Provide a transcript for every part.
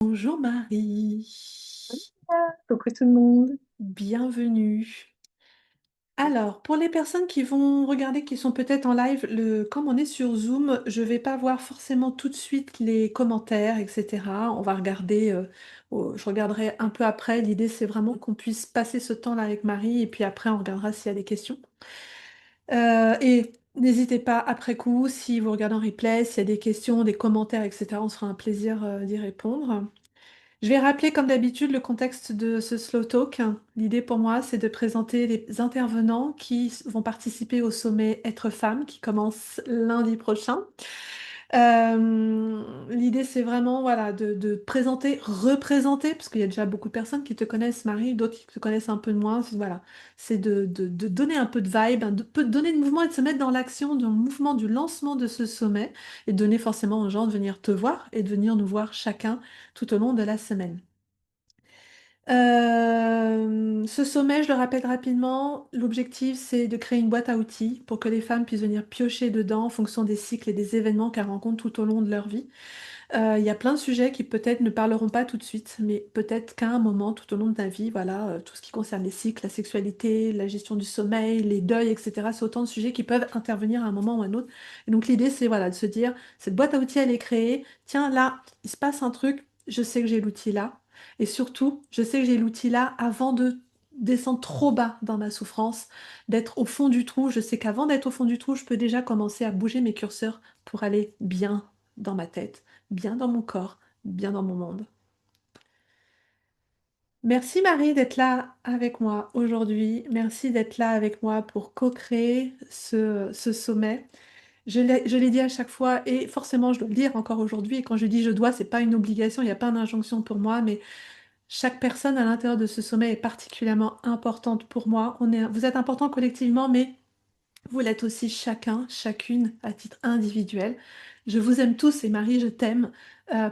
Bonjour Marie, Coucou tout le monde. bienvenue. Alors, pour les personnes qui vont regarder, qui sont peut-être en live, comme on est sur Zoom, je vais pas voir forcément tout de suite les commentaires, etc. On va regarder, je regarderai un peu après. L'idée, c'est vraiment qu'on puisse passer ce temps-là avec Marie et puis après, on regardera s'il y a des questions. Et n'hésitez pas après coup, si vous regardez en replay, s'il y a des questions, des commentaires, etc. On se fera un plaisir, d'y répondre. Je vais rappeler comme d'habitude le contexte de ce slow talk. L'idée pour moi, c'est de présenter les intervenants qui vont participer au sommet Être-Femme qui commence lundi prochain. L'idée, c'est vraiment voilà, de présenter, représenter, parce qu'il y a déjà beaucoup de personnes qui te connaissent, Marie, d'autres qui te connaissent un peu moins. Voilà, c'est de donner un peu de vibe, de donner de mouvement et de se mettre dans l'action, dans le mouvement du lancement de ce sommet et de donner forcément aux gens de venir te voir et de venir nous voir chacun tout au long de la semaine. Ce sommet, je le rappelle rapidement, l'objectif c'est de créer une boîte à outils pour que les femmes puissent venir piocher dedans en fonction des cycles et des événements qu'elles rencontrent tout au long de leur vie. Il y a plein de sujets qui peut-être ne parleront pas tout de suite, mais peut-être qu'à un moment tout au long de ta vie, voilà, tout ce qui concerne les cycles, la sexualité, la gestion du sommeil, les deuils, etc. C'est autant de sujets qui peuvent intervenir à un moment ou à un autre. Et donc l'idée c'est voilà, de se dire, cette boîte à outils elle est créée, tiens là, il se passe un truc, je sais que j'ai l'outil là. Et surtout, je sais que j'ai l'outil là avant de descendre trop bas dans ma souffrance, d'être au fond du trou. Je sais qu'avant d'être au fond du trou, je peux déjà commencer à bouger mes curseurs pour aller bien dans ma tête, bien dans mon corps, bien dans mon monde. Merci Marie d'être là avec moi aujourd'hui. Merci d'être là avec moi pour co-créer ce sommet. Je l'ai dit à chaque fois et forcément je dois le dire encore aujourd'hui. Et quand je dis je dois, c'est pas une obligation, il n'y a pas d'injonction pour moi, mais chaque personne à l'intérieur de ce sommet est particulièrement importante pour moi. Vous êtes importants collectivement, mais vous l'êtes aussi chacun, chacune à titre individuel. Je vous aime tous et Marie, je t'aime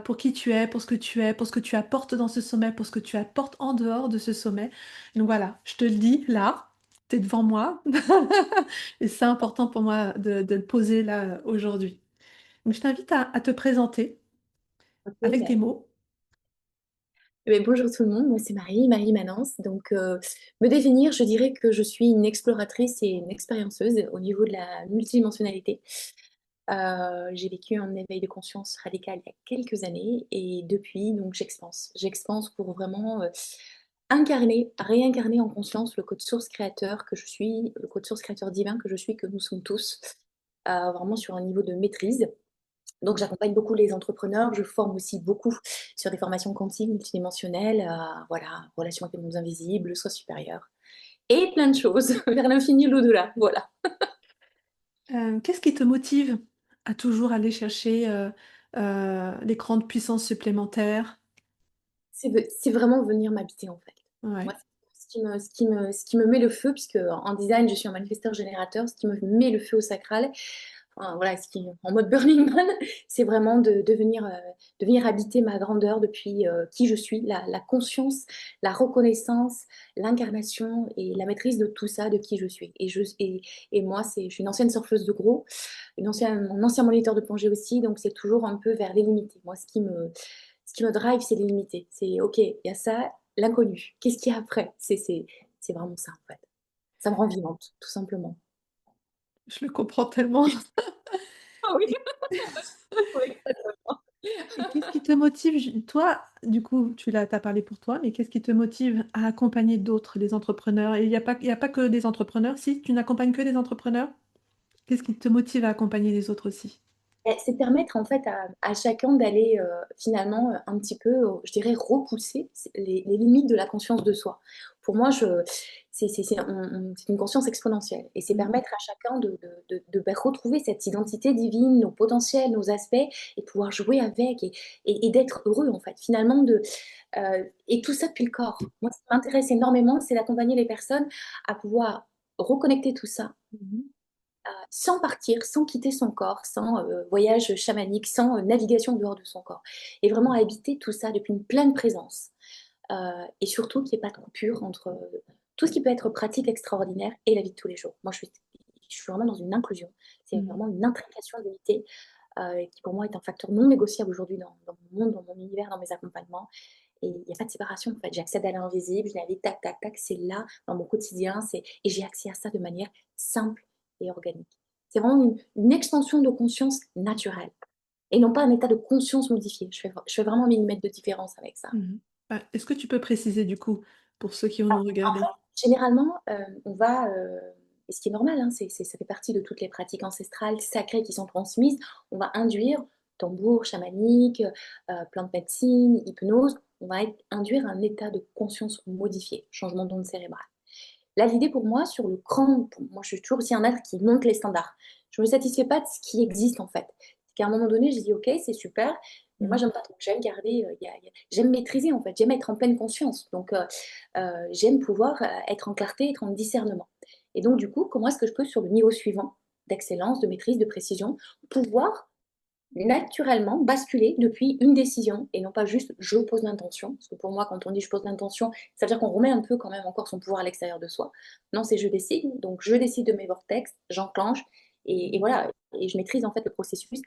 pour qui tu es, pour ce que tu es, pour ce que tu apportes dans ce sommet, pour ce que tu apportes en dehors de ce sommet. Donc voilà, je te le dis là, tu es devant moi et c'est important pour moi de le poser là aujourd'hui. Donc je t'invite à te présenter Ok, avec bah, des mots. bonjour tout le monde, moi c'est Marie, Marie Manence. Donc, me définir, je dirais que je suis une exploratrice et une expérienceuse au niveau de la multidimensionnalité. J'ai vécu un éveil de conscience radical il y a quelques années et depuis, donc j'expanse. J'expanse pour vraiment incarner, réincarner en conscience le code source créateur que je suis, le code source créateur divin que je suis, que nous sommes tous, vraiment sur un niveau de maîtrise. Donc, j'accompagne beaucoup les entrepreneurs. Je forme aussi beaucoup sur des formations quantiques, multidimensionnelles, voilà, relation avec les mondes invisibles, soi supérieur, et plein de choses vers l'infini, l'au-delà. Voilà. Qu'est-ce qui te motive à toujours aller chercher les grandes puissances supplémentaires? C'est vraiment venir m'habiter en fait. Moi, Ouais. ce qui me met le feu, puisque en design, je suis un manifesteur générateur, ce qui me met le feu au sacral, enfin, voilà, en mode Burning Man, c'est vraiment de venir habiter ma grandeur depuis qui je suis, la conscience, la reconnaissance, l'incarnation et la maîtrise de tout ça, de qui je suis. Et moi, je suis une ancienne surfeuse de gros, un ancien moniteur de plongée aussi, donc c'est toujours un peu vers l'illimité. Moi, ce qui me drive, c'est l'illimité. C'est OK, il y a ça, l'inconnu. Qu'est-ce qu'il y a après? C'est vraiment ça, en fait. Ça me rend vivante, tout simplement. Je le comprends tellement. Ah oui, Et, oui. et qu'est-ce qui te motive, toi, du coup, t'as parlé pour toi, mais qu'est-ce qui te motive à accompagner d'autres, des entrepreneurs? Et il y a pas que des entrepreneurs. Si tu n'accompagnes que des entrepreneurs, qu'est-ce qui te motive à accompagner les autres aussi? C'est de permettre en fait à chacun d'aller finalement un petit peu, je dirais, repousser les limites de la conscience de soi. Pour moi, c'est une conscience exponentielle et c'est Mm. permettre à chacun retrouver cette identité divine, nos potentiels, nos aspects et pouvoir jouer avec et d'être heureux en fait. Finalement, et tout ça depuis le corps. Moi, ce qui m'intéresse énormément, c'est d'accompagner les personnes à pouvoir reconnecter tout ça Mhm. sans partir, sans quitter son corps, sans voyage chamanique, sans navigation dehors de son corps. Et vraiment habiter tout ça depuis une pleine présence. Et surtout qu'il n'y ait pas de coupure entre tout ce qui peut être pratique extraordinaire et la vie de tous les jours. Moi, je suis vraiment dans une inclusion. C'est Mm. vraiment une intrication d'unité. qui pour moi est un facteur non négociable aujourd'hui dans mon monde, dans mon univers, dans mes accompagnements. Et il n'y a pas de séparation en fait. J'accède à l'invisible, je navigue, tac, tac, tac, c'est là dans mon quotidien, et j'ai accès à ça de manière simple et organique. C'est vraiment une extension de conscience naturelle et non pas un état de conscience modifié. Je fais vraiment un millimètre de différence avec ça. Mhm. Est-ce que tu peux préciser du coup, pour ceux qui vont nous En fait, regarder? généralement, on va, et ce qui est normal, hein, ça fait partie de toutes les pratiques ancestrales sacrées qui sont transmises, on va induire tambour chamanique, plantes médecine, hypnose, on va induire un état de conscience modifié, changement d'onde cérébrale. Là, l'idée pour moi, sur le cran, pour moi, je suis toujours aussi un être qui monte les standards. Je ne me satisfais pas de ce qui existe, en fait. C'est qu'à un moment donné, je dis, OK, c'est super, mais moi, Mhm. j'aime pas trop. J'aime garder, j'aime maîtriser, en fait. J'aime être en pleine conscience. Donc, j'aime pouvoir être en clarté, être en discernement. Et donc, du coup, comment est-ce que je peux, sur le niveau suivant d'excellence, de maîtrise, de précision, pouvoir naturellement basculer depuis une décision et non pas juste je pose l'intention. Parce que pour moi, quand on dit je pose l'intention, ça veut dire qu'on remet un peu quand même encore son pouvoir à l'extérieur de soi. Non, c'est je décide. Donc je décide de mes vortex, j'enclenche et voilà. Et je maîtrise en fait le processus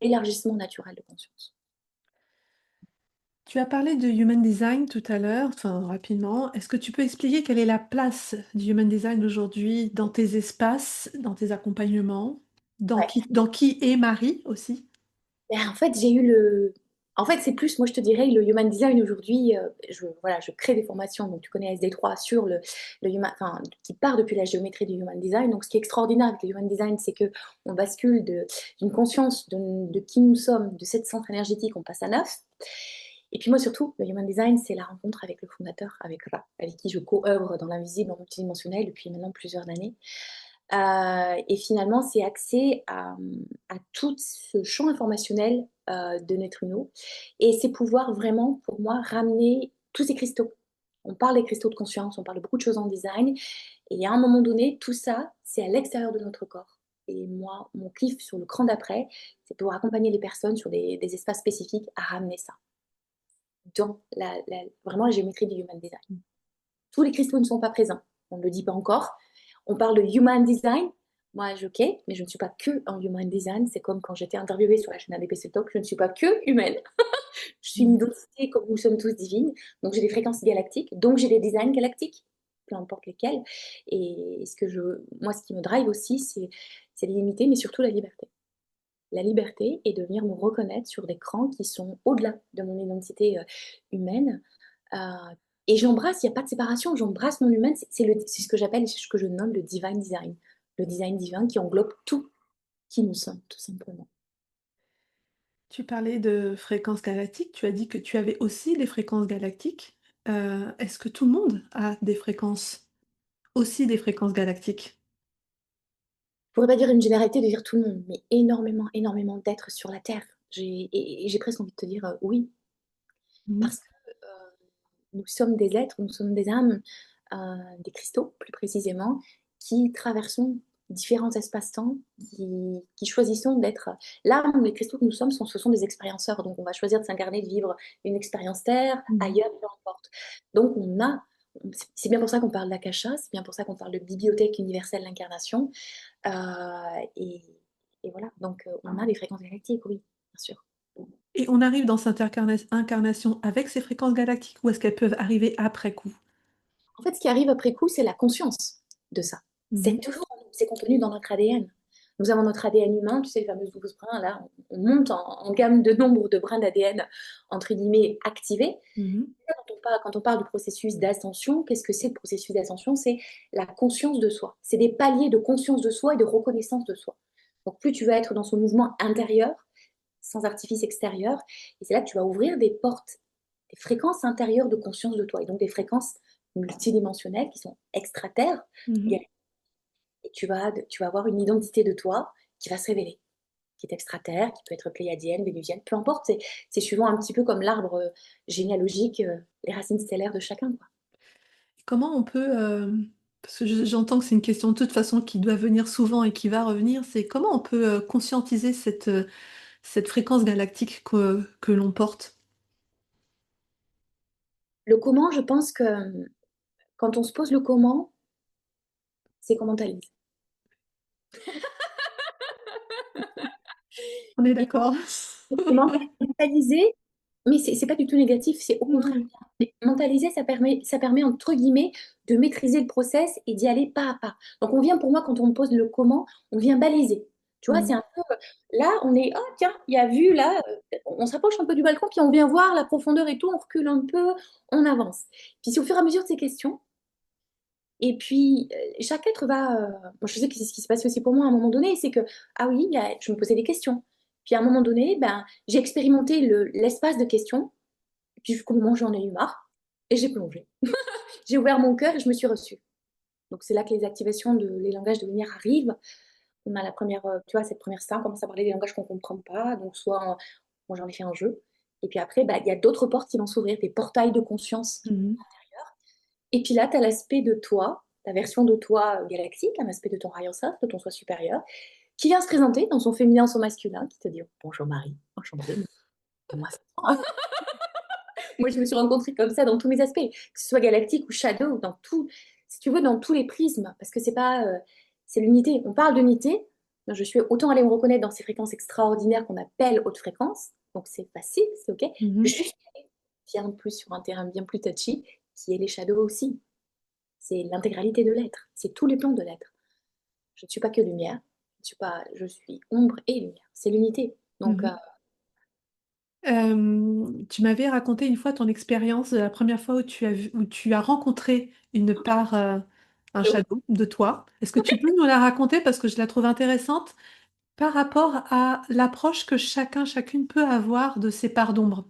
d'élargissement naturel de conscience. Tu as parlé de Human Design tout à l'heure, enfin rapidement. Est-ce que tu peux expliquer quelle est la place du Human Design aujourd'hui dans tes espaces, dans tes accompagnements, Ouais. dans qui est Marie aussi? Ben, en fait, j'ai eu le. En fait, c'est plus, moi je te dirais, le Human Design aujourd'hui, voilà, je crée des formations, donc tu connais SD3 sur le human, enfin, qui part depuis la géométrie du Human Design. Donc ce qui est extraordinaire avec le Human Design, c'est que on bascule d'une conscience de qui nous sommes, de cette centre énergétique, on passe à 9. Et puis moi surtout, le Human Design, c'est la rencontre avec le fondateur, avec Ra, avec qui je co-œuvre dans l'invisible, en multidimensionnel depuis maintenant plusieurs années. Et finalement, c'est axé à tout ce champ informationnel de neutrinos. Et c'est pouvoir vraiment, pour moi, ramener tous ces cristaux. On parle des cristaux de conscience, on parle de beaucoup de choses en design. Et à un moment donné, tout ça, c'est à l'extérieur de notre corps. Et moi, mon kiff sur le cran d'après, c'est pouvoir accompagner les personnes sur des espaces spécifiques à ramener ça dans vraiment la géométrie du Human Design. Tous les cristaux ne sont pas présents. On ne le dit pas encore. On parle de Human Design. Moi, ok, mais je ne suis pas que en Human Design. C'est comme quand j'étais interviewée sur la chaîne ADPC Talk, je ne suis pas que humaine. Je suis une Mhm. identité comme nous sommes tous divines. Donc j'ai des fréquences galactiques, donc j'ai des designs galactiques, peu importe lesquels. Et moi, ce qui me drive aussi, c'est l'illimité, mais surtout la liberté. La liberté et de venir me reconnaître sur des crans qui sont au-delà de mon identité humaine. Euh, et j'embrasse, il n'y a pas de séparation, j'embrasse mon humain, c'est ce que j'appelle, ce que je nomme le divine design. Le design divin qui englobe tout qui nous sommes, tout simplement. Tu parlais de fréquences galactiques, tu as dit que tu avais aussi des fréquences galactiques. Est-ce que tout le monde a des fréquences, aussi des fréquences galactiques? Je pourrais pas dire une généralité de dire tout le monde, mais énormément, énormément d'êtres sur la Terre. Et j'ai presque envie de te dire oui, Mhm. parce que nous sommes des êtres, nous sommes des âmes, des cristaux plus précisément, qui traversons différents espaces-temps, qui choisissons d'être l'âme, les cristaux que nous sommes, ce sont des expérienceurs. Donc on va choisir de s'incarner, de vivre une expérience Terre, Mhm. ailleurs, peu importe. Donc c'est bien pour ça qu'on parle d'Akasha, c'est bien pour ça qu'on parle de bibliothèque universelle de l'incarnation. Euh, et, et voilà, donc on a des fréquences galactiques, oui, bien sûr. Et on arrive dans cette incarnation avec ces fréquences galactiques ou est-ce qu'elles peuvent arriver après coup? En fait, ce qui arrive après coup, c'est la conscience de ça. C'est Mhm. toujours, c'est contenu dans notre ADN. Nous avons notre ADN humain, tu sais, les fameux 12 brins, là, on monte en gamme de nombre de brins d'ADN, entre guillemets, activés. Mhm. Quand on parle du processus d'ascension, qu'est-ce que c'est le processus d'ascension? C'est la conscience de soi. C'est des paliers de conscience de soi et de reconnaissance de soi. Donc, plus tu vas être dans ce mouvement intérieur, sans artifice extérieur, et c'est là que tu vas ouvrir des portes, des fréquences intérieures de conscience de toi, et donc des fréquences multidimensionnelles qui sont extraterres, Mhm. et tu vas avoir une identité de toi qui va se révéler, qui est extraterre, qui peut être pléiadienne, vénusienne, peu importe, c'est suivant un petit peu comme l'arbre généalogique, les racines stellaires de chacun, quoi. Comment on peut, parce que j'entends que c'est une question de toute façon qui doit venir souvent et qui va revenir, c'est comment on peut conscientiser cette fréquence galactique que l'on porte? Le comment, je pense que quand on se pose le comment, c'est qu'on mentalise. On est d'accord. Et mentaliser, mais c'est pas du tout négatif, c'est au contraire Mhm. bien. Mais mentaliser, ça permet entre guillemets de maîtriser le process et d'y aller pas à pas. Donc on vient pour moi, quand on me pose le comment, on vient baliser. Tu vois, c'est Mhm. un peu, là, on est, oh tiens, il y a vu, là, on se rapproche un peu du balcon, puis on vient voir la profondeur et tout, on recule un peu, on avance. Puis c'est au fur et à mesure de ces questions, et puis, chaque être va. Moi, je sais que c'est ce qui s'est passé aussi pour moi à un moment donné, c'est que, ah oui, je me posais des questions. Puis à un moment donné, ben, j'ai expérimenté l'espace de questions. Et puis, jusqu'au moment où j'en ai eu marre, et j'ai plongé. J'ai ouvert mon cœur et je me suis reçue. Donc, c'est là que les activations les langages de lumière arrivent. On a la première, tu vois, cette première star, on commence à parler des langages qu'on ne comprend pas. Donc, soit, moi, j'en ai fait un jeu. Et puis après, bah, il y a d'autres portes qui vont s'ouvrir, des portails de conscience. Mhm. Et puis là, tu as l'aspect de toi, ta version de toi galactique, un aspect de ton higher self, de ton soi supérieur, qui vient se présenter dans son féminin, son masculin, qui te dit bonjour Marie, enchantée. Moi, moi, je me suis rencontrée comme ça dans tous mes aspects, que ce soit galactique ou shadow, dans tout, si tu veux, dans tous les prismes, parce que c'est pas, c'est l'unité. On parle d'unité. Donc, je suis autant allée me reconnaître dans ces fréquences extraordinaires qu'on appelle haute fréquence, donc c'est facile, c'est ok. Mhm. Juste bien plus sur un terrain bien plus touchy, qui est les shadows aussi. C'est l'intégralité de l'être, c'est tous les plans de l'être. Je ne suis pas que lumière, je suis ombre et lumière. C'est l'unité. Donc, Mhm. Tu m'avais raconté une fois ton expérience de la première fois où tu as rencontré une part, un shadow de toi. Est-ce que tu peux nous la raconter parce que je la trouve intéressante par rapport à l'approche que chacun, chacune peut avoir de ses parts d'ombre?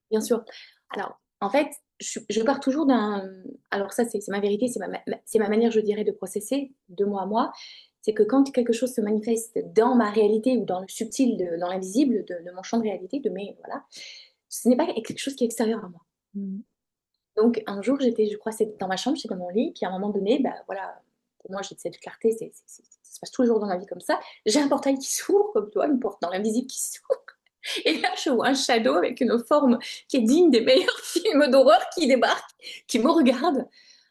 bien sûr. Alors, en fait, je pars toujours d'un. Alors, ça, c'est ma vérité, c'est ma manière, je dirais, de processer de moi à moi. C'est que quand quelque chose se manifeste dans ma réalité ou dans le subtil, dans l'invisible de mon champ de réalité, voilà, ce n'est pas quelque chose qui est extérieur à moi. Mhm. Donc un jour, je crois, c'est dans ma chambre, j'étais dans mon lit, puis à un moment donné, bah voilà, pour moi, j'ai cette clarté, ça se passe tous les jours dans ma vie comme ça. J'ai un portail qui s'ouvre, comme toi, une porte dans l'invisible qui s'ouvre. Et là, je vois un shadow avec une forme qui est digne des meilleurs films d'horreur qui débarque, qui me regarde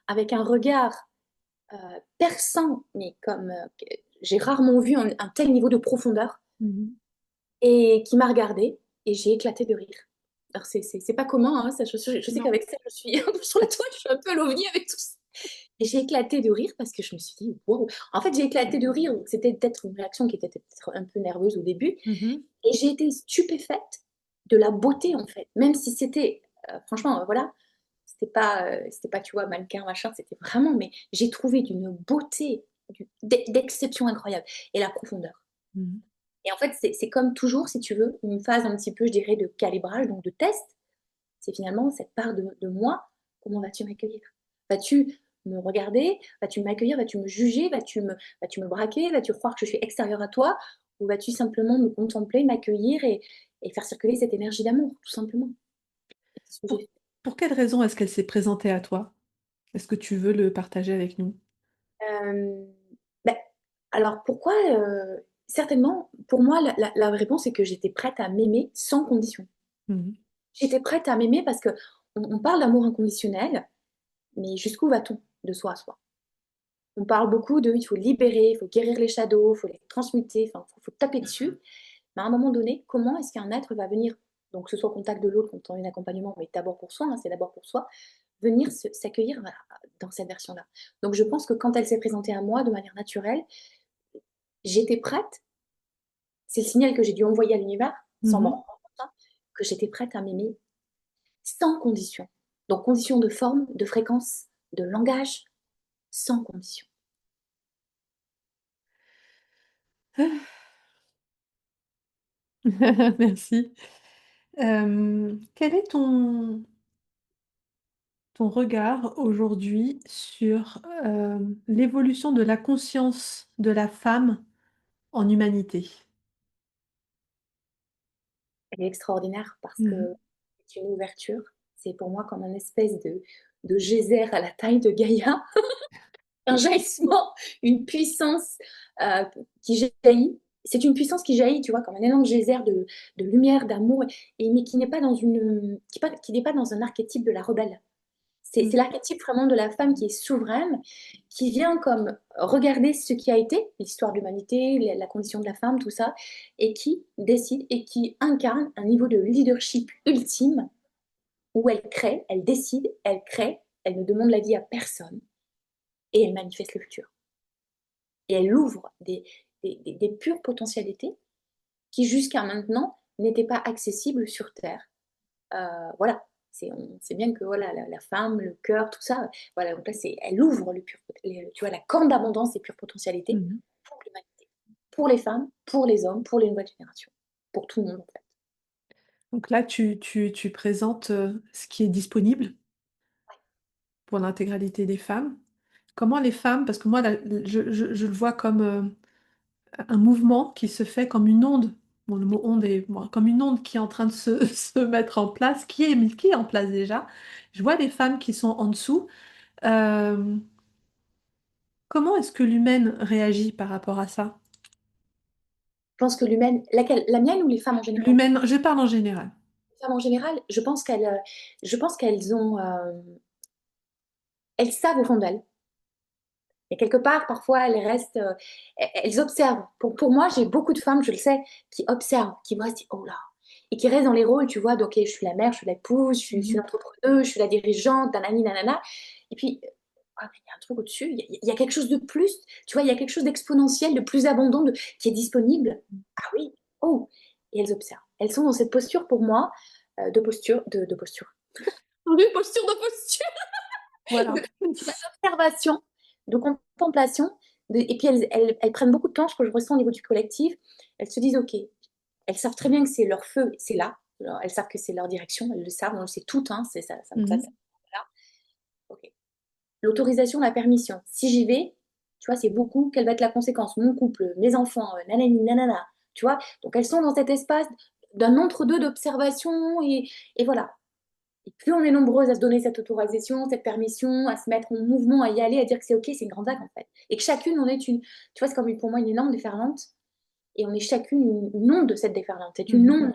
avec un regard perçant, mais comme j'ai rarement vu un tel niveau de profondeur, Mhm. et qui m'a regardée, et j'ai éclaté de rire. Alors, c'est pas commun, hein, ça, je sais Non. qu'avec ça, je suis un peu sur la toile, je suis un peu l'ovni avec tout ça. Et j'ai éclaté de rire parce que je me suis dit, wow. En fait, j'ai éclaté de rire. C'était peut-être une réaction qui était peut-être un peu nerveuse au début. Mhm. Et j'ai été stupéfaite de la beauté, en fait. Même si c'était, franchement, voilà, c'était pas, tu vois, mannequin, machin, c'était vraiment, mais j'ai trouvé d'une beauté, d'exception incroyable. Et la profondeur. Mhm. Et en fait, c'est comme toujours, si tu veux, une phase un petit peu, je dirais, de calibrage, donc de test. C'est finalement cette part de moi, comment vas-tu m'accueillir? Vas-tu me regarder? Vas-tu m'accueillir? Vas-tu me juger? Vas-tu me braquer? Vas-tu croire que je suis extérieure à toi? Ou vas-tu simplement me contempler, m'accueillir et faire circuler cette énergie d'amour, tout simplement? C'est ce que Pour, j'ai pour quelle raison est-ce qu'elle s'est présentée à toi? Est-ce que tu veux le partager avec nous? fait. Ben, alors pourquoi certainement, pour moi, la réponse est que j'étais prête à m'aimer sans condition. Mhm. J'étais prête à m'aimer parce que on parle d'amour inconditionnel, mais jusqu'où va-t-on de soi à soi? On parle beaucoup il faut libérer, il faut guérir les shadows, il faut les transmuter, enfin, faut taper dessus. Mais à un moment donné, comment est-ce qu'un être va venir, donc que ce soit au contact de l'autre, quand on est en accompagnement, mais d'abord pour soi, hein, c'est d'abord pour soi, venir s'accueillir dans cette version-là. Donc je pense que quand elle s'est présentée à moi de manière naturelle, j'étais prête, c'est le signal que j'ai dû envoyer à l'univers, sans m'en Mhm. rendre compte, hein, que j'étais prête à m'aimer sans condition. Donc condition de forme, de fréquence, de langage, sans condition. Merci. Quel est ton regard aujourd'hui sur l'évolution de la conscience de la femme en humanité? Elle est extraordinaire parce que Mhm. c'est une ouverture. C'est pour moi comme un espèce de geyser à la taille de Gaïa, un jaillissement, une puissance euh, qui jaillit. C'est une puissance qui jaillit, tu vois, comme un énorme geyser de lumière, d'amour, mais qui n'est pas dans qui n'est pas dans un archétype de la rebelle. C'est l'archétype vraiment de la femme qui est souveraine, qui vient comme regarder ce qui a été, l'histoire de l'humanité, la condition de la femme, tout ça, et qui décide et qui incarne un niveau de leadership ultime où elle crée, elle décide, elle crée, elle ne demande l'avis à personne et elle manifeste le futur. Et elle ouvre des pures potentialités qui jusqu'à maintenant n'étaient pas accessibles sur Terre. Voilà, on sait bien que voilà, la femme, le cœur, tout ça, voilà, donc là, elle ouvre tu vois, la corne d'abondance et pure potentialité Mhm. pour l'humanité, pour les femmes, pour les hommes, pour les nouvelles générations, pour tout le monde en fait. Donc là, tu présentes, ce qui est disponible pour l'intégralité des femmes. Comment les femmes, parce que moi, je le vois comme un mouvement qui se fait comme une onde. Bon, le mot onde est bon, comme une onde qui est en train de se mettre en place, qui est en place déjà. Je vois des femmes qui sont en dessous. Euh, Comment est-ce que l'humaine réagit par rapport à ça? Je pense que l'humaine, laquelle, la mienne ou les femmes en général? L'humaine, je parle en général. Les femmes en général, je pense qu'elles ont, elles savent au fond d'elles. Et quelque part, parfois, elles observent. Pour moi, j'ai beaucoup de femmes, je le sais, qui observent, qui voient, se disent, oh là, et qui restent dans les rôles, tu vois, donc, ok, je suis la mère, je suis l'épouse, je suis Mhm. l'entrepreneuse, je suis la dirigeante, nanani, nanana. Et puis, ah, mais il y a un truc au-dessus, il y a quelque chose de plus, tu vois, il y a quelque chose d'exponentiel, de plus abondant, qui est disponible. Ah oui, oh, et elles observent. Elles sont dans cette posture, pour moi, de posture. Oui, posture de posture Voilà. d'observation, de contemplation, et puis elles prennent beaucoup de temps, ce que je ressens au niveau du collectif. Elles se disent, OK, elles savent très bien que c'est leur feu, c'est là. Alors, elles savent que c'est leur direction, elles le savent, on le sait toutes, hein, c'est ça, Mhm. voilà. OK. L'autorisation, la permission. Si j'y vais, tu vois, c'est beaucoup, quelle va être la conséquence? Mon couple, mes enfants, nanani, nanana, tu vois. Donc elles sont dans cet espace d'un entre-deux d'observation et voilà. Et plus on est nombreuses à se donner cette autorisation, cette permission, à se mettre en mouvement, à y aller, à dire que c'est OK, c'est une grande vague en fait. Et que chacune, on est une, tu vois, c'est comme pour moi une énorme déferlante. Et on est chacune une onde de cette déferlante. C'est une Mhm. onde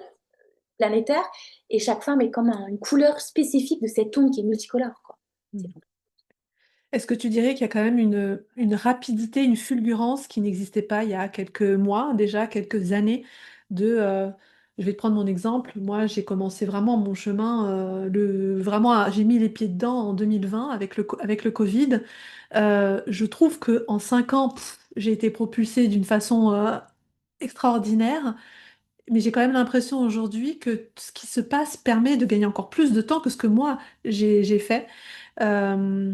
planétaire. Et chaque femme est comme une couleur spécifique de cette onde qui est multicolore, quoi. C'est Mhm. fantastique. Est-ce que tu dirais qu'il y a quand même une rapidité, une fulgurance qui n'existait pas il y a quelques mois, déjà quelques années, je vais te prendre mon exemple. Moi, j'ai commencé vraiment mon chemin, j'ai mis les pieds dedans en 2020 avec avec le Covid. Je trouve que en 5 ans, j'ai été propulsée d'une façon extraordinaire. Mais j'ai quand même l'impression aujourd'hui que ce qui se passe permet de gagner encore plus de temps que ce que moi j'ai fait. Euh,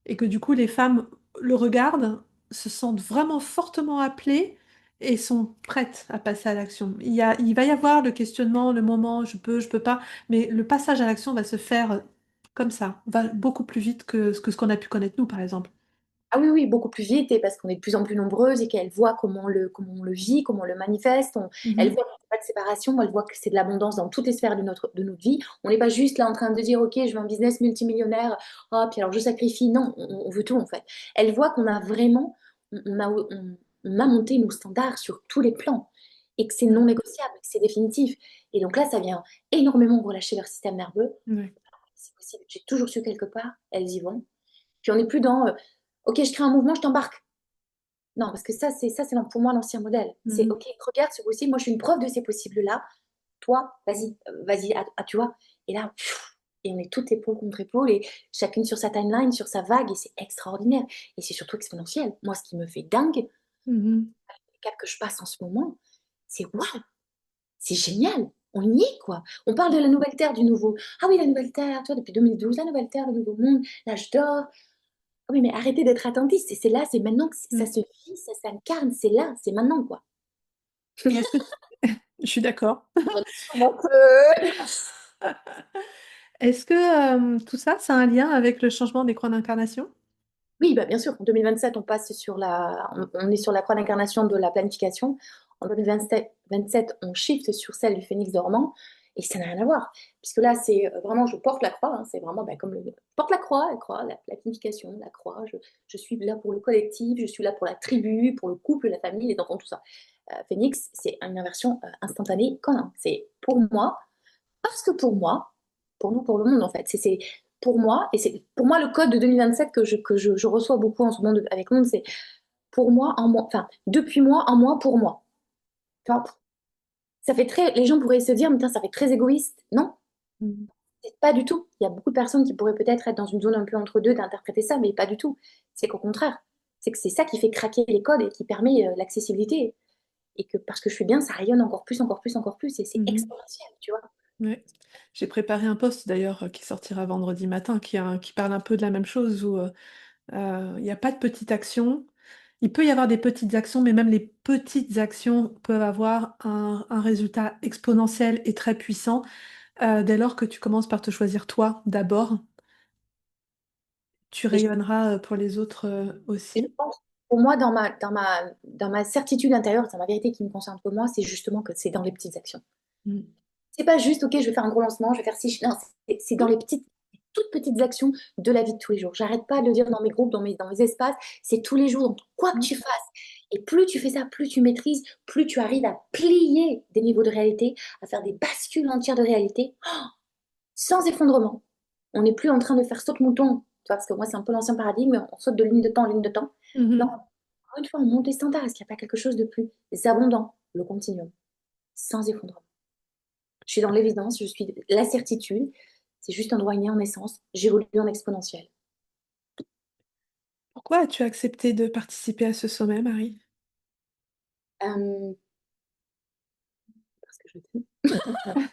et que du coup, les femmes le regardent, se sentent vraiment fortement appelées et sont prêtes à passer à l'action. Il va y avoir le questionnement, le moment, je peux pas, mais le passage à l'action va se faire comme ça, va beaucoup plus vite que ce qu'on a pu connaître nous, par exemple. Ah oui, oui, beaucoup plus vite, et parce qu'on est de plus en plus nombreuses et qu'elles voient comment on le vit, comment on le manifeste. Elles Mhm. voient qu'il n'y a pas de séparation, elles voient que c'est de l'abondance dans toutes les sphères de notre vie. On n'est pas juste là en train de dire, OK, je veux un business multimillionnaire, oh, puis alors je sacrifie. Non, on veut tout en fait. Elles voient qu'on a vraiment, on a monté nos standards sur tous les plans et que c'est non négociable, que c'est définitif. Et donc là, ça vient énormément relâcher leur système nerveux. Ouais. C'est possible, j'ai toujours su quelque part, elles y vont. Puis on n'est plus dans OK, je crée un mouvement, je t'embarque. Non, parce que ça, c'est pour moi l'ancien modèle. C'est Mhm. OK, regarde ce possible. Moi, je suis une preuve de ces possibles-là. Toi, vas-y, vas-y, tu vois. Et là, et on est toutes épaule contre épaule et chacune sur sa timeline, sur sa vague, et c'est extraordinaire. Et c'est surtout exponentiel. Moi, ce qui me fait dingue, Mhm. les caps que je passe en ce moment, c'est waouh, c'est génial. On y est, quoi. On parle de la nouvelle terre, du nouveau. Ah oui, la nouvelle terre, tu vois, depuis 2012, la nouvelle terre, le nouveau monde, l'âge d'or. Ah oui, mais arrêtez d'être attentiste. C'est là, c'est maintenant que ça Mhm. se vit, ça s'incarne. C'est là, c'est maintenant, quoi. Et est-ce que je suis d'accord. Donc, Est-ce que tout ça, c'est un lien avec le changement des croix d'incarnation? oui, bah, bien sûr, en 2027, on est sur la croix d'incarnation de la planification. En 2027, on shift sur celle du phénix dormant et ça n'a rien à voir. Puisque là, c'est vraiment, je porte la croix, hein, c'est vraiment bah, comme je porte la croix, la planification, la croix. Je suis là pour le collectif, je suis là pour la tribu, pour le couple, la famille, les enfants, tout ça. Phénix, c'est une inversion instantanée quand même. C'est pour moi, parce que pour moi, pour nous, pour le monde en fait. pour moi, et c'est pour moi le code de 2027 je reçois beaucoup en ce moment avec Monde, c'est pour moi, en moi, enfin, depuis moi, en moi, pour moi. Tu vois, ça fait très, les gens pourraient se dire, mais putain, ça fait très égoïste. Non, Mhm. c'est pas du tout. Il y a beaucoup de personnes qui pourraient peut-être être dans une zone un peu entre deux d'interpréter ça, mais pas du tout. C'est qu'au contraire, c'est que c'est ça qui fait craquer les codes et qui permet l'accessibilité. Et que parce que je suis bien, ça rayonne encore plus, encore plus, encore plus, et c'est Mhm. exponentiel, tu vois. Ouais. J'ai préparé un post d'ailleurs qui sortira vendredi matin, qui parle un peu de la même chose, où il n'y a pas de petites actions. Il peut y avoir des petites actions, mais même les petites actions peuvent avoir un résultat exponentiel et très puissant dès lors que tu commences par te choisir toi d'abord. Tu Et rayonneras pour les autres et je aussi. pense, pour moi, dans ma certitude intérieure, dans ma vérité qui me concerne pour moi, c'est justement que c'est dans les petites actions. Mm. C'est pas juste, ok, je vais faire un gros lancement, je vais faire ci. Non, c'est dans les toutes petites actions de la vie de tous les jours. J'arrête pas de le dire dans mes groupes, dans mes espaces. C'est tous les jours, donc quoi que Mm. tu fasses. Et plus tu fais ça, plus tu maîtrises, plus tu arrives à plier des niveaux de réalité, à faire des bascules entières de réalité, sans effondrement. On n'est plus en train de faire saute-mouton, tu vois, parce que moi, c'est un peu l'ancien paradigme, on saute de ligne de temps en ligne de temps. Non, Mhm. encore une fois, on monte les standards. Est-ce qu'il n'y a pas quelque chose de plus abondant, le continuum, sans effondrement? Je suis dans l'évidence, je suis la certitude. C'est juste un droit inné en essence. J'évolue en exponentiel. Pourquoi as-tu accepté de participer à ce sommet, Marie? Euh, parce que je t'aime.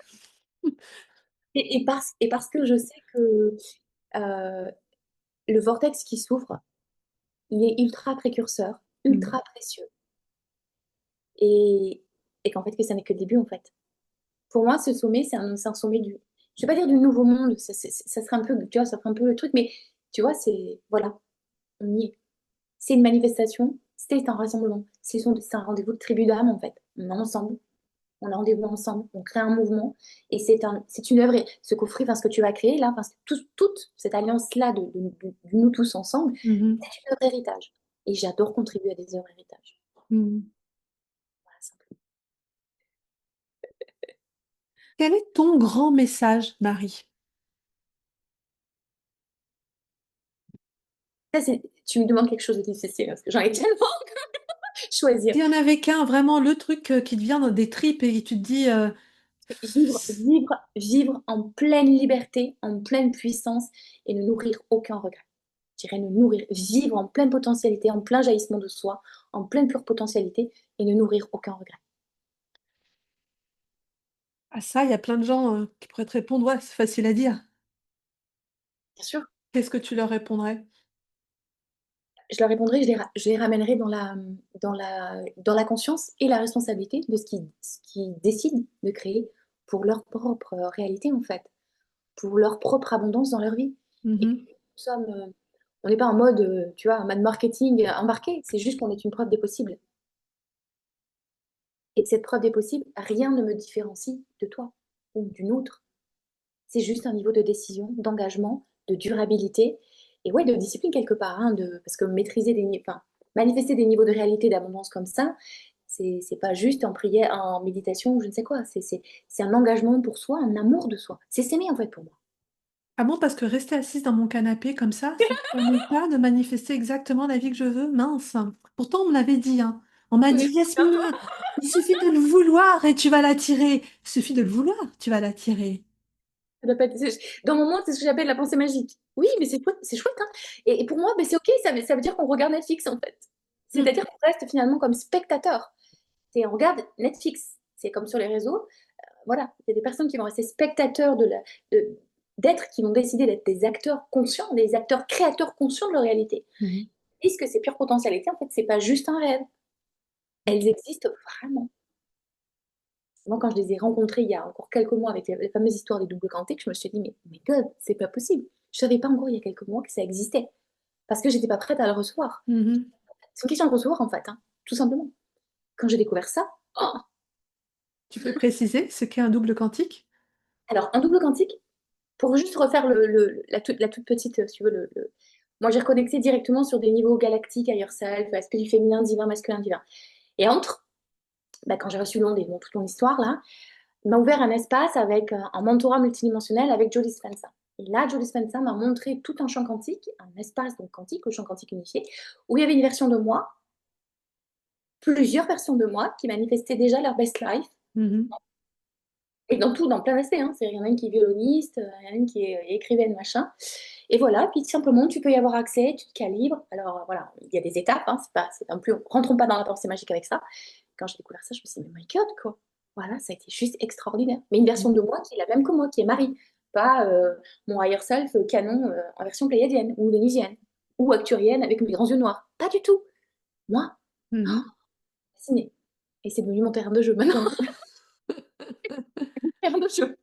Et parce que je sais que euh, le vortex qui s'ouvre, il est ultra précurseur, Mm. ultra précieux. Et, et qu'en fait, que ça n'est que le début, en fait. Pour moi, ce sommet, c'est un sommet du. Je vais pas dire du nouveau monde, ça serait un peu, tu vois, ça ferait un peu le truc, mais tu vois, voilà, on y est. C'est une manifestation, c'est un rassemblement, c'est un rendez-vous de tribu d'âme en fait. On est ensemble, on a rendez-vous ensemble, on crée un mouvement et c'est une œuvre. Et ce coffret, enfin, ce que tu vas créer là, parce que toute cette alliance-là de nous tous ensemble, Mhm. c'est une œuvre héritage. Et j'adore contribuer à des œuvres héritage. Mm. Voilà, simplement. Quel est ton grand message, Marie? Ça, tu me demandes quelque chose de difficile parce que j'en ai tellement choisir. S'il y en avait qu'un, vraiment le truc qui te vient dans des tripes et tu te dis Vivre, vivre, vivre en pleine liberté, en pleine puissance et ne nourrir aucun regret. Je dirais ne nourrir, vivre en pleine potentialité, en plein jaillissement de soi, en pleine pure potentialité et ne nourrir aucun regret. à ça, il y a plein de gens qui pourraient te répondre, ouais, c'est facile à dire. Bien sûr, Qu'est-ce que tu leur répondrais? je leur répondrai, je les ramènerai dans la conscience et la responsabilité de ce qu'ils décident de créer pour leur propre réalité, en fait, pour leur propre abondance dans leur vie. Et Mhm. on n'est pas en mode, tu vois, en mode marketing embarqué, c'est juste qu'on est une preuve des possibles. Et de cette preuve des possibles, rien ne me différencie de toi ou d'une autre. C'est juste un niveau de décision, d'engagement, de durabilité et ouais, de discipline quelque part. Hein, parce que enfin, manifester des niveaux de réalité d'abondance comme ça, c'est pas juste en prière, en méditation ou je ne sais quoi. C'est un engagement pour soi, un amour de soi. C'est s'aimer en fait pour moi. Ah bon, parce que rester assise dans mon canapé comme ça ne permet pas de manifester exactement la vie que je veux, mince. Pourtant, on me l'avait dit, hein. On m'a dit, Oui, Yasmina, il suffit de le vouloir et tu vas l'attirer. Il suffit de le vouloir, tu vas l'attirer. ça doit pas dans mon monde, c'est ce que j'appelle la pensée magique. Oui, mais c'est chouette. Hein. Et pour moi, ben, c'est OK, ça veut dire qu'on regarde Netflix en fait. Mm. C'est-à-dire qu'on reste finalement comme spectateur. On regarde Netflix. C'est comme sur les réseaux. Voilà, il y a des personnes qui vont rester spectateurs d'êtres qui vont décider d'être des acteurs conscients, des acteurs créateurs conscients de leur réalité. Mhm. Puisque ces pures potentialités, en fait, c'est pas juste un rêve. Elles existent vraiment. Moi, quand je les ai rencontrées il y a encore quelques mois avec les fameuses histoires des doubles quantiques, je me suis dit, mais God, c'est pas possible. Je savais pas encore il y a quelques mois que ça existait. Parce que j'étais pas prête à le recevoir. Mhm. C'est une question de recevoir, en fait, hein, tout simplement. Quand j'ai découvert ça, oh. Tu peux préciser ce qu'est un double quantique? Alors, un double quantique, pour juste refaire la toute petite, si tu veux, moi j'ai reconnecté directement sur des niveaux galactiques, higher self, aspect du féminin, divin, masculin, divin. Et quand j'ai reçu Londres et toute mon histoire là, il m'a ouvert un espace avec un mentorat multidimensionnel avec Joe Dispenza. Et là, Joe Dispenza m'a montré tout un champ quantique, un espace donc quantique, le champ quantique unifié, où il y avait une version de moi, plusieurs versions de moi qui manifestaient déjà leur best life. Mhm. Et dans tout, dans plein d'aspects, hein. Il y en a une qui est violoniste, il y en a une qui est écrivaine, machin. Et voilà, puis simplement, tu peux y avoir accès, tu te calibres. Alors voilà, il y a des étapes, hein, c'est pas non plus, rentrons pas dans la pensée magique avec ça. Quand j'ai découvert ça, je me suis dit, mais my God, quoi. Voilà, ça a été juste extraordinaire. Mais une version de moi qui est la même que moi, qui est Marie. Pas mon higher self canon en version pléiadienne ou vénusienne ou acturienne avec mes grands yeux noirs. Pas du tout. Moi, Mhm. fascinée. Et c'est devenu mon terrain de jeu maintenant. Terrain de jeu.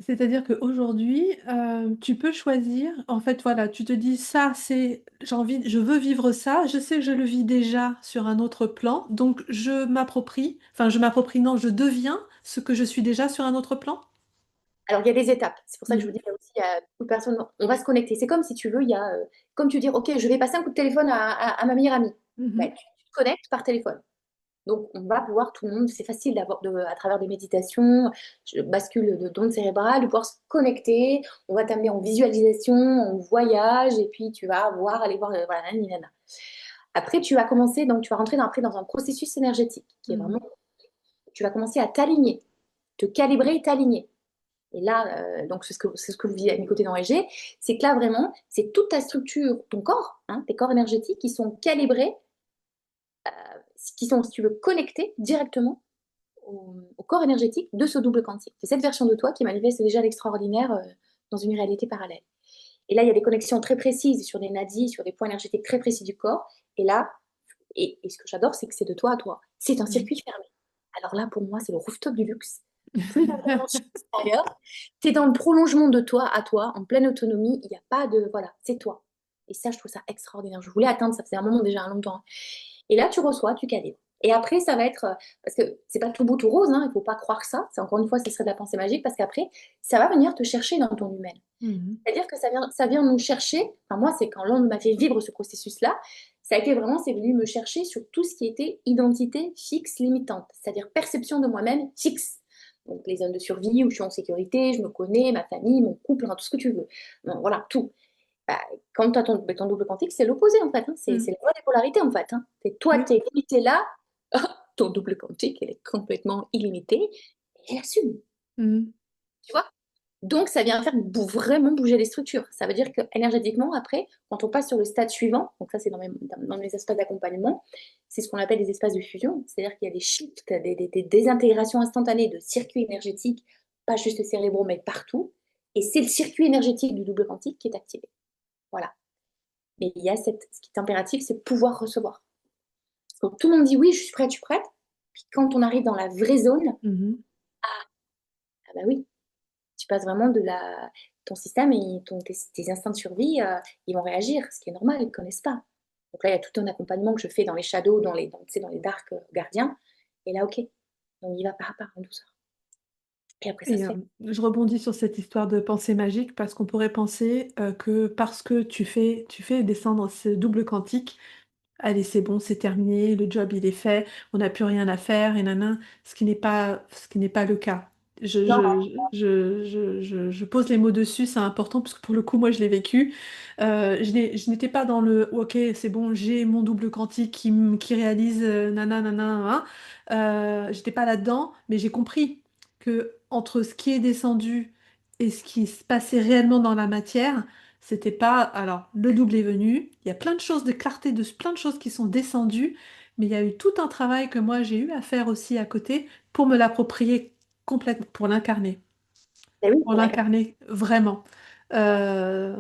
C'est-à-dire qu'aujourd'hui, tu peux choisir, en fait, voilà, tu te dis ça, c'est, j'ai envie, je veux vivre ça, je sais que je le vis déjà sur un autre plan, donc je m'approprie, non, je deviens ce que je suis déjà sur un autre plan. Alors, il y a des étapes. C'est pour ça que je vous Mhm. dis, il y a aussi beaucoup de personnes. On va se connecter. C'est comme si tu veux, il y a, comme tu dis, OK, je vais passer un coup de téléphone à ma meilleure amie. Ben, Mhm. tu te connectes par téléphone. Donc, on va pouvoir, tout le monde, c'est facile à travers des méditations, je bascule d'ondes cérébrales, de pouvoir se connecter. On va t'amener en visualisation, en voyage, et puis tu vas voir, aller voir, voilà, nanani, nanana. Après, tu vas commencer, donc tu vas rentrer après dans un processus énergétique qui est vraiment, Mhm. tu vas commencer à t'aligner, te calibrer et t'aligner. Et là, donc c'est ce que vous vivez à mes côtés dans EG, c'est que là vraiment, c'est toute ta structure, ton corps, hein, tes corps énergétiques qui sont calibrés, qui sont, si tu veux, connectés directement au corps énergétique de ce double quantique. C'est cette version de toi qui manifeste déjà l'extraordinaire dans une réalité parallèle. Et là, il y a des connexions très précises sur des nadis, sur des points énergétiques très précis du corps. Et là, et ce que j'adore, c'est que c'est de toi à toi. C'est un Mhm. circuit fermé. Alors là, pour moi, c'est le rooftop du luxe. Il n'y a plus d'intervention extérieure. Tu es dans le prolongement de toi à toi, en pleine autonomie. Il n'y a pas de... Voilà, c'est toi. Et ça, je trouve ça extraordinaire. Je voulais atteindre, ça faisait un moment déjà, un longtemps, hein. Et là, tu reçois, tu calibres. Et après, ça va être... parce que c'est pas tout beau, tout rose, hein, il ne faut pas croire ça. C'est encore une fois, ce serait de la pensée magique, parce qu'après, ça va venir te chercher dans ton humain. Mhm. C'est-à-dire que ça vient nous chercher. Enfin, moi, c'est quand l'onde m'a fait vivre ce processus-là, ça a été vraiment, c'est venu me chercher sur tout ce qui était identité fixe limitante, c'est-à-dire perception de moi-même fixe. Donc, les zones de survie où je suis en sécurité, je me connais, ma famille, mon couple, hein, tout ce que tu veux. Bon, voilà, tout. Bah, quand tu as ton double quantique, c'est l'opposé en fait, hein. C'est Mhm. la loi des polarités en fait, hein. Toi, Oui. tu es limité là, ton double quantique, elle est complètement illimitée, et elle assume. Mhm. Tu vois? Donc, ça vient faire vraiment bouger les structures. Ça veut dire que énergétiquement, après, quand on passe sur le stade suivant, donc ça, c'est dans les espaces d'accompagnement, c'est ce qu'on appelle les espaces de fusion. C'est-à-dire qu'il y a des shifts, des désintégrations instantanées de circuits énergétiques, pas juste cérébraux, mais partout. Et c'est le circuit énergétique du double quantique qui est activé. Voilà. Mais il y a ce qui est impératif, c'est pouvoir recevoir. Donc, tout le monde dit oui, je suis prête, je suis prête. Puis quand on arrive dans la vraie zone, Mhm. ah bah oui, tu passes vraiment ton système et tes instincts de survie, ils vont réagir, ce qui est normal, ils ne connaissent pas. Donc là, il y a tout un accompagnement que je fais dans les shadows, tu sais, dans les dark gardiens. Et là, ok, on y va pas à pas, en douceur. Et après, ça Et se fait. je rebondis sur cette histoire de pensée magique parce qu'on pourrait penser que parce que tu fais descendre ce double quantique, allez, c'est bon, c'est terminé, le job il est fait, on n'a plus rien à faire, et nanan, ce qui n'est pas le cas. Non, Je pose les mots dessus, c'est important parce que pour le coup, moi je l'ai vécu. Je n'étais pas dans le ok, c'est bon, j'ai mon double quantique qui réalise nanana, j'étais pas là-dedans, mais j'ai compris que entre ce qui est descendu et ce qui se passait réellement dans la matière, c'était pas. Alors, le double est venu. Il y a plein de choses de clarté, de plein de choses qui sont descendues. Mais il y a eu tout un travail que moi j'ai eu à faire aussi à côté pour me l'approprier complètement, bah oui, pour l'incarner vraiment. Euh,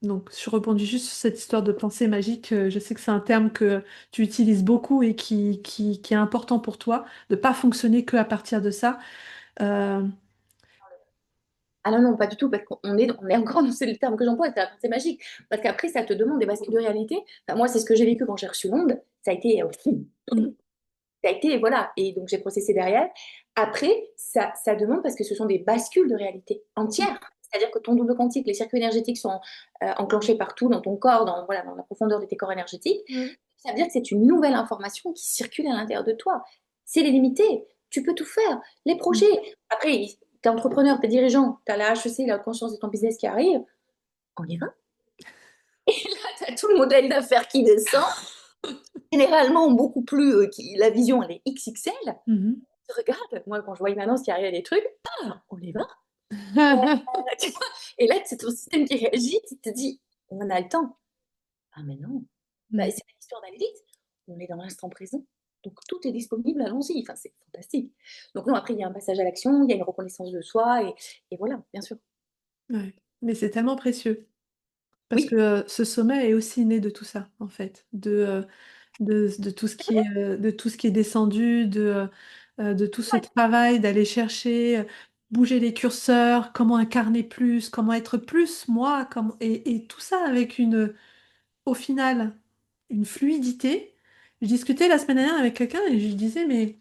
donc, je rebondis juste sur cette histoire de pensée magique. Je sais que c'est un terme que tu utilises beaucoup et qui est important pour toi, de pas fonctionner que à partir de ça. Euh, ah non, non, pas du tout, parce on est encore, c'est le terme que j'emploie, c'est magique. Parce qu'après, ça te demande des bascules de réalité. Enfin, moi, c'est ce que j'ai vécu quand j'ai reçu l'onde. Ça a été, mm, ça a été, voilà, et donc j'ai processé derrière. Après, ça demande parce que ce sont des bascules de réalité mm, entières. C'est-à-dire que ton double quantique, les circuits énergétiques sont enclenchés partout dans ton corps, voilà, dans la profondeur de tes corps énergétiques. mm, Ça veut dire que c'est une nouvelle information qui circule à l'intérieur de toi. C'est limité. Tu peux tout faire. Les mm, projets. Après, t'es entrepreneur, t'es dirigeant, t'as la HEC, la conscience de ton business qui arrive, on y va. Et là, t'as tout le modèle d'affaires qui descend, généralement beaucoup plus, la vision, elle est XXL. Mmh. Regarde, moi, quand je vois une annonce qui arrive à des trucs, ah, on y va. Tu vois. Et là, c'est ton système qui réagit, tu te dis, on a le temps. Ah, mais non. Bah, Mmh. c'est l'histoire d'Alix. On est dans l'instant présent. Donc tout est disponible, allons-y. Enfin, c'est fantastique. Donc non, après, il y a un passage à l'action, il y a une reconnaissance de soi, et voilà, bien sûr. Ouais, mais c'est tellement précieux parce que, Oui, ce sommet est aussi né de tout ça, en fait, de tout ce qui est, de tout ce qui est descendu, de tout ce ouais, travail d'aller chercher, bouger les curseurs, comment incarner plus, comment être plus moi, comment et tout ça avec au final, une fluidité. Je discutais la semaine dernière avec quelqu'un et je lui disais: «Mais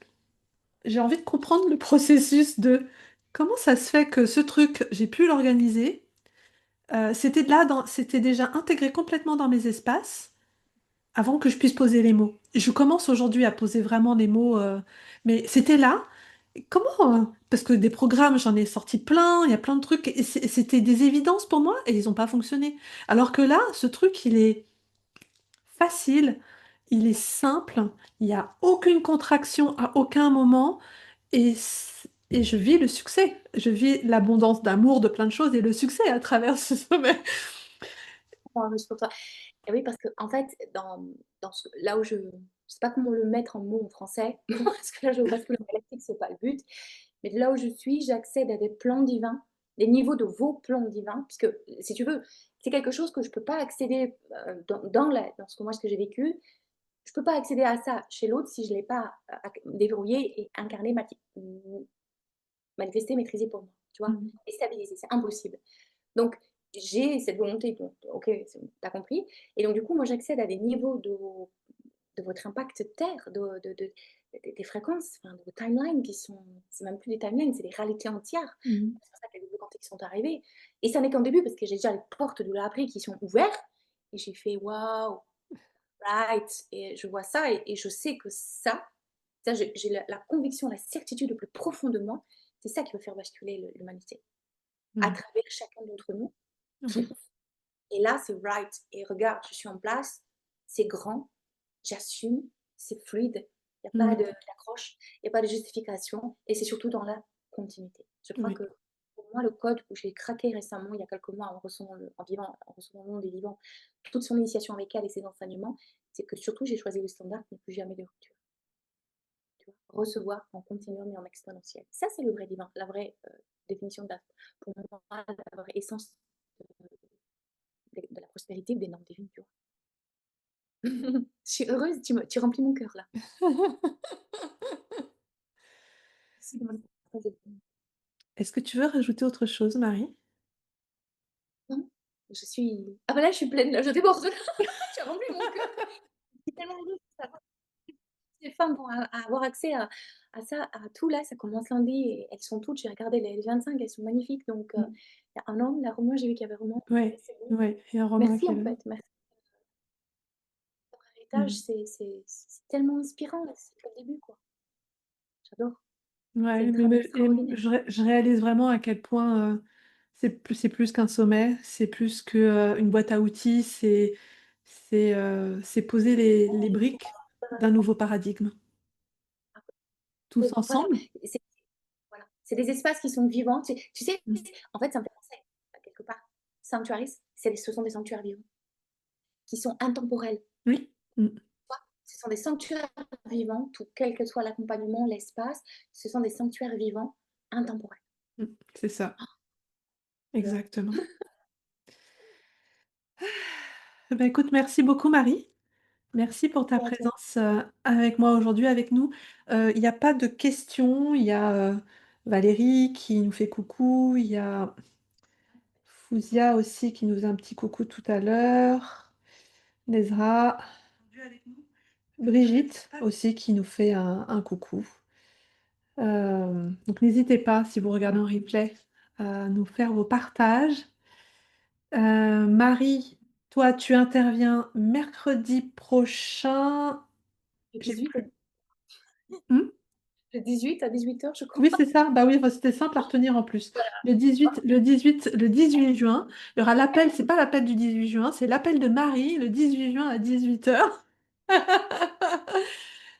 j'ai envie de comprendre le processus de comment ça se fait que ce truc, j'ai pu l'organiser, c'était déjà intégré complètement dans mes espaces avant que je puisse poser les mots. Je commence aujourd'hui à poser vraiment les mots, mais c'était là. Comment? Parce que des programmes, j'en ai sorti plein, il y a plein de trucs, et c'était des évidences pour moi, et ils n'ont pas fonctionné. Alors que là, ce truc, il est facile, il est simple, il n'y a aucune contraction à aucun moment, et je vis le succès. Je vis l'abondance d'amour, de plein de choses, et le succès à travers ce sommet. juste pour toi. Et oui, parce que en fait, là où je ne sais pas comment le mettre en mots en français, parce que là, je bascule en galactique, c'est pas le but. Mais de là où je suis, j'accède à des plans divins, des niveaux de vos plans divins, puisque si tu veux, c'est quelque chose que je ne peux pas accéder dans ce que j'ai vécu. Je ne peux pas accéder à ça chez l'autre si je ne l'ai pas déverrouillé et incarné, manifesté, maîtrisé pour moi, tu vois, Mhm. et stabilisé. C'est impossible. Donc, j'ai cette volonté, donc, ok, t'as compris. Et donc, du coup, moi, j'accède à des niveaux de votre impact Terre, des fréquences, enfin, de vos timelines qui sont, c'est même plus des timelines, c'est des réalités entières. Mhm. C'est pour ça que les nouveaux quantiques sont arrivés. Et ça n'est qu'en début, parce que j'ai déjà les portes de l'après qui sont ouvertes. Et j'ai fait, waouh, right. Et je vois ça, et je sais que ça j'ai la conviction, la certitude le plus profond de moi, c'est ça qui va faire basculer l'humanité à Mhm. travers chacun d'entre nous. Oui, Et là, c'est right. Et regarde, je suis en place, c'est grand, j'assume, c'est fluide, il n'y a pas mhm. d'accroche, il n'y a pas de justification, et c'est surtout dans la continuité. Je crois Oui. que pour moi, le code où j'ai craqué récemment, il y a quelques mois, en recevant le monde des vivants, toute son initiation avec elle et ses enseignements, c'est que surtout j'ai choisi le standard qui n'est plus jamais de rupture. Tu vois, recevoir en continuum et en exponentiel. Ça, c'est le vrai divin, la vraie définition pour moi, la vraie essence de la prospérité ou des normes divines. Tu vois. Je suis heureuse, tu remplis mon cœur là. Merci de me partager. Est-ce que tu veux rajouter autre chose, Marie? Non, je suis. Ah bah là, je suis pleine, là, je déborde là. Tu as rempli mon cœur. Je suis tellement heureuse de savoir que les femmes vont avoir accès à ça, à tout là. Ça commence lundi et elles sont toutes. J'ai regardé les 25, elles sont magnifiques. Donc, Mm. il y a un an, la roman, j'ai vu qu'il y avait roman. Ouais, C'est beau. ouais, il y a un roman Merci qui est en là. fait. Merci. Votre héritage, Mhm. c'est tellement inspirant. Là. C'est que le début, quoi. J'adore. C'est Ouais, un travail extraordinaire. je réalise vraiment à quel point, c'est plus qu'un sommet, c'est plus que, une boîte à outils, c'est poser les briques d'un nouveau paradigme, tous Oui, voilà. ensemble. C'est voilà. C'est des espaces qui sont vivants. Tu sais, Mm. en fait, ça me fait penser, quelque part. Sanctuaries, ce sont des sanctuaires vivants qui sont intemporels. Oui. Mm. Ce sont des sanctuaires vivants, tout, quel que soit l'accompagnement, l'espace, ce sont des sanctuaires vivants intemporels. Mm. C'est ça, J'adore. exactement. Eh ben, écoute, merci beaucoup, Marie. Merci pour ta Et à toi. présence, avec moi aujourd'hui, avec nous. Il n'y a pas de questions, il y a, Valérie qui nous fait coucou, il y a Fouzia aussi qui nous a un petit coucou tout à l'heure, Nezra, Brigitte aussi qui nous fait un coucou. Donc n'hésitez pas, si vous regardez en replay, à nous faire vos partages. Marie, toi, tu interviens mercredi prochain. Le J'ai 18, plus. Hmm. Le 18 à 18 h, je Oui, crois. c'est ça. Bah oui, enfin, c'était simple à retenir en plus. Le 18 juin, il y aura l'appel, c'est pas l'appel du 18 juin, c'est l'appel de Marie le 18 juin à 18 h.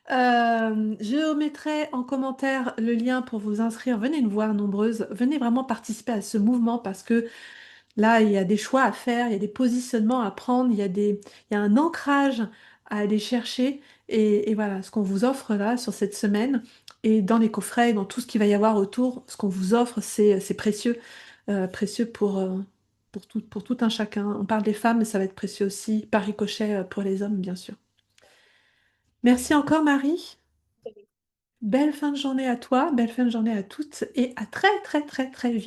Je mettrai en commentaire le lien pour vous inscrire. Venez nous voir nombreuses. Venez vraiment participer à ce mouvement parce que là, il y a des choix à faire, il y a des positionnements à prendre, il y a un ancrage à aller chercher. Et voilà, ce qu'on vous offre là sur cette semaine et dans les coffrets, dans tout ce qu'il va y avoir autour, ce qu'on vous offre, c'est précieux, précieux pour tout un chacun. On parle des femmes, mais ça va être précieux aussi, par ricochet, pour les hommes, bien sûr. Merci encore, Marie. Belle fin de journée à toi, belle fin de journée à toutes et à très très très très vite.